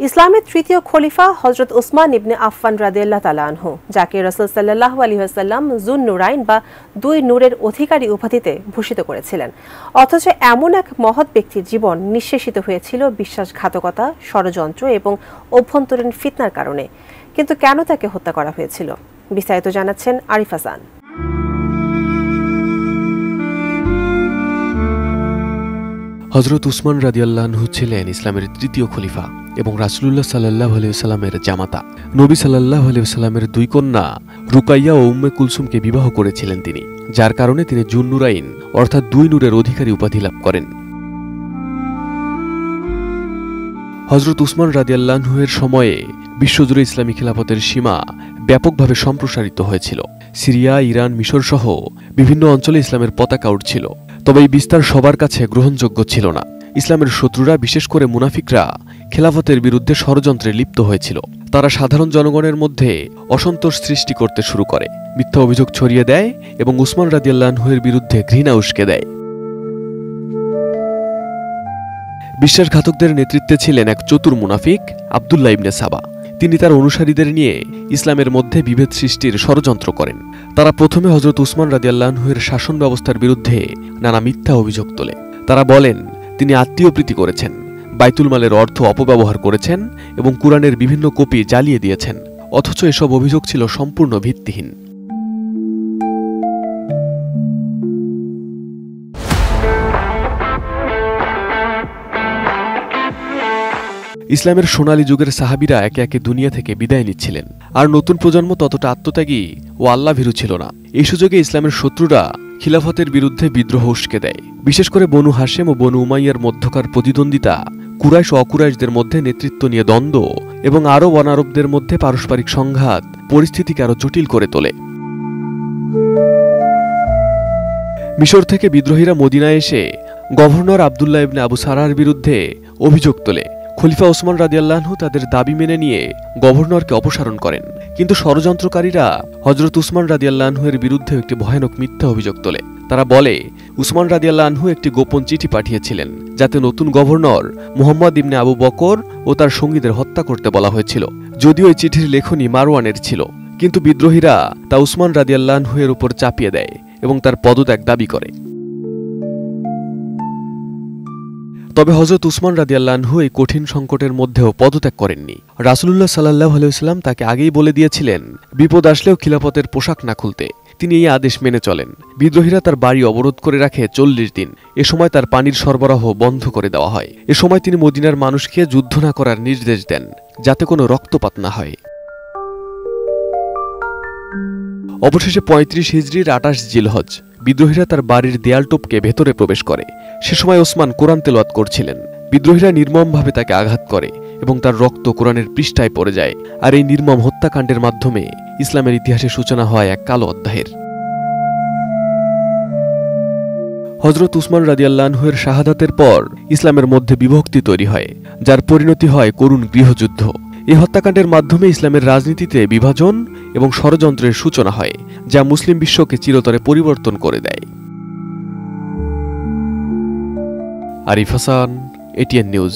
ইসলামের তৃতীয় খলিফা হযরত উসমান ইবনে আফফান রাদিয়াল্লাহু তাআলা আনহু, যাকে রাসূল সাল্লাল্লাহু আলাইহি ওয়াসাল্লাম যুন নুরাইন বা দুই নূরের অধিকারী উপাধিতে ভূষিত করেছিলেন। অথচ এমন এক মহৎ ব্যক্তির জীবন নিঃশেষিত হয়েছিল বিশ্বাসঘাতকতা, ষড়যন্ত্র এবং অভ্যন্তরীণ ফিতনার কারণে। কিন্তু কেন তাকে হত্যা করা হয়েছিল, বিস্তারিত জানাচ্ছেন আরিফ হাসান। হযরত উসমান রাদিয়াল্লাহু আনহু ছিলেন ইসলামের তৃতীয় খলিফা এবং রাসূলুল্লাহ সাল্লাল্লাহু আলাইহি ওয়াসাল্লামের জামাতা। নবী সাল্লাল্লাহু আলাইহি ওয়াসাল্লামের দুই কন্যা রুকাইয়া ও উম্মে কুলসুমকে বিবাহ করেছিলেন তিনি, যার কারণে তিনি জুন্নুরাইন অর্থাৎ দুই নূরের অধিকারী উপাধি লাভ করেন। হযরত উসমান রাদিয়াল্লাহু আনহু এর সময়ে বিশ্বজুড়ে ইসলামী খিলাফতের সীমা ব্যাপকভাবে সম্প্রসারিত হয়েছিল। সিরিয়া, ইরান, মিশর সহ বিভিন্ন অঞ্চলে ইসলামের পতাকা উঠছিল। তবে এই বিস্তার সবার কাছে গ্রহণযোগ্য ছিল না। ইসলামের শত্রুরা, বিশেষ করে মুনাফিকরা, খেলাফতের বিরুদ্ধে ষড়যন্ত্রে লিপ্ত হয়েছিল। তারা সাধারণ জনগণের মধ্যে অসন্তোষ সৃষ্টি করতে শুরু করে, মিথ্যা অভিযোগ ছড়িয়ে দেয় এবং উসমান রাদিয়াল্লাহু আনহু এর বিরুদ্ধে ঘৃণা উস্কে দেয়। বিশ্বাসঘাতকদের নেতৃত্বে ছিলেন এক চতুর মুনাফিক আব্দুল্লাহ ইবনে সাবা। তিনি তার অনুসারীদের নিয়ে ইসলামের মধ্যে বিভেদ সৃষ্টির ষড়যন্ত্র করেন। তারা প্রথমে হযরত উসমান রাদিয়াল্লাহু আনহু এর শাসন ব্যবস্থার বিরুদ্ধে নানা মিথ্যা অভিযোগ তোলে। তারা বলেন তিনি আত্মীয়প্রীতি করেছেন, বাইতুল মালের অর্থ অপব্যবহার করেছেন এবং কুরআনের বিভিন্ন কপি জ্বালিয়ে দিয়েছেন। অথচ এসব অভিযোগ ছিল সম্পূর্ণ ভিত্তিহীন। ইসলামের সোনালী যুগের সাহাবীরা একে একে দুনিয়া থেকে বিদায় নিচ্ছিলেন, আর নতুন প্রজন্ম ততটা আত্মত্যাগী ও আল্লাহভীরু ছিল না। এই সুযোগে ইসলামের শত্রুরা খিলাফতের বিরুদ্ধে বিদ্রোহ উস্কে দেয়। বিশেষ করে বনু হাশেম ও বনু উমাইয়ার মধ্যকার প্রতিদ্বন্দ্বিতা, কুরাইশ ও অকুরাইশদের মধ্যে নেতৃত্ব নিয়ে দ্বন্দ্ব এবং আরব অনারবদের মধ্যে পারস্পরিক সংঘাত পরিস্থিতিকে আরো জটিল করে তোলে। মিশর থেকে বিদ্রোহীরা মদিনায় এসে গভর্নর আব্দুল্লাহ ইবনে আবু সারার বিরুদ্ধে অভিযোগ তোলে। খলিফা ওসমান রাদিয়াল্লাহু আনহু তাদের দাবি মেনে নিয়ে গভর্নরকে অপসারণ করেন। কিন্তু ষড়যন্ত্রকারীরা হযরত উসমান রাদিয়াল্লাহু আনহু এর বিরুদ্ধে একটি ভয়ানক মিথ্যা অভিযোগ তোলে। তারা বলে উসমান রাদিয়াল্লাহু আনহু একটি গোপন চিঠি পাঠিয়েছিলেন, যাতে নতুন গভর্নর মুহাম্মদ ইবনে আবু বকর ও তার সঙ্গীদের হত্যা করতে বলা হয়েছিল। যদিও এই চিঠির লেখনী মারওয়ানের ছিল, কিন্তু বিদ্রোহীরা তা উসমান রাদিয়াল্লাহু আনহু এর উপর চাপিয়ে দেয় এবং তার পদত্যাগ দাবি করে। তবে হযরত উসমান রাদিয়াল্লাহু আনহু এই কঠিন সংকটের মধ্যেও পদত্যাগ করেননি। রাসূলুল্লাহ সাল্লাল্লাহু আলাইহি ওয়াসাল্লাম তাকে আগেই বলে দিয়েছিলেন বিপদ আসলেও খিলাফতের পোশাক না খুলতে। তিনি এই আদেশ মেনে চলেন। বিদ্রোহীরা তার বাড়ি অবরোধ করে রাখে 40 দিন। এ সময় তার পানির সরবরাহ বন্ধ করে দেওয়া হয়। এ সময় তিনি মদিনার মানুষকে যুদ্ধ না করার নির্দেশ দেন, যাতে কোনো রক্তপাত না হয়। অবশেষে 35 হিজরির 28 জিলহজ বিদ্রোহীরা তার বাড়ির দেয়াল টপকে ভেতরে প্রবেশ করে। সে সময় ওসমান কোরআন তেলাওয়াত করছিলেন। বিদ্রোহীরা নির্মমভাবে তাকে আঘাত করে এবং তার রক্ত কোরআনের পৃষ্ঠায় পড়ে যায়। আর এই নির্মম হত্যাকাণ্ডের মাধ্যমে ইসলামের ইতিহাসে সূচনা হয় এক কালো অধ্যায়ের। হযরত উসমান রাদিয়াল্লাহু আনহু এর শাহাদাতের পর ইসলামের মধ্যে বিভক্তি তৈরি হয়, যার পরিণতি হয় করুণ গৃহযুদ্ধ। এই হত্যাকাণ্ডের মাধ্যমে ইসলামের রাজনীতিতে বিভাজন এবং ষড়যন্ত্রের সূচনা হয়, যা মুসলিম বিশ্বকে চিরতরে পরিবর্তন করে দেয়। Arif Hasan, ATN news.